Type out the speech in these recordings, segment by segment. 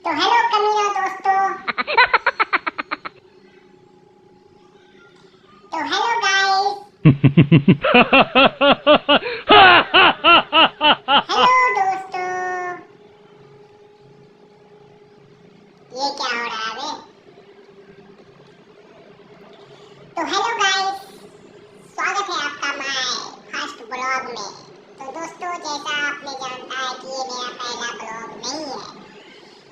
तो हेलो कमीना दोस्तों। तो हेलो गाइस। हेलो दोस्तों। ये क्या हो रहा है बे? तो हेलो गाइस, स्वागत है आपका माय फर्स्ट ब्लॉग में। तो दोस्तों, जैसा आपने जानता है कि ये मेरा पहला ब्लॉग नहीं है।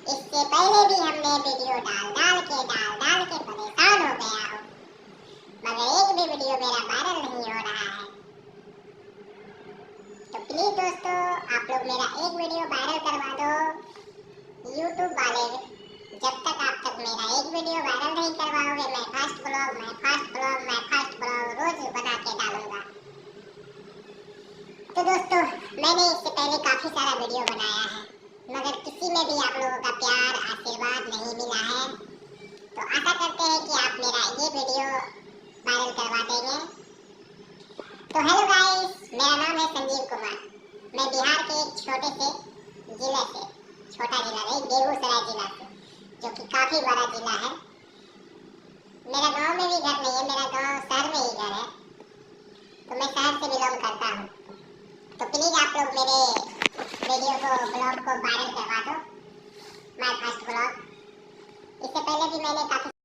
इससे पहले भी हमने वीडियो डाल के परेशान हो गया हूँ, मगर एक भी वीडियो मेरा वायरल नहीं हो रहा है। तो प्लीज दोस्तों, आप लोग मेरा एक वीडियो वायरल करवा दो। यूट्यूब वाले जब तक आप तक मेरा एक वीडियो वायरल नहीं करवाओगे, मैं फर्स्ट ब्लॉग रोज बना के डालूंगा। तो दोस्तों, मैंने इससे पहले काफी सारा वीडियो बनाया है, मगर किसी में भी आप लोगों का प्यार आशीर्वाद नहीं मिला है। तो आशा करते हैं कि आप मेरा ये वीडियो वायरल करवा देंगे। तो हेलो गाइस, मेरा नाम है संजीव कुमार। मैं बिहार के एक छोटे से जिले से, छोटा जिला नहीं, बेगूसराय जिला से, जो कि काफी बड़ा जिला है। मेरा गांव में भी घर नहीं है, मेरा गांव शहर में ही घर है। तो मैं शहर से बिलोंग करता हूँ। तो प्लीज आप लोग मेरे वीडियो को, ब्लॉग को वायरल करवा दो, माय फर्स्ट ब्लॉग। इससे पहले भी मैंने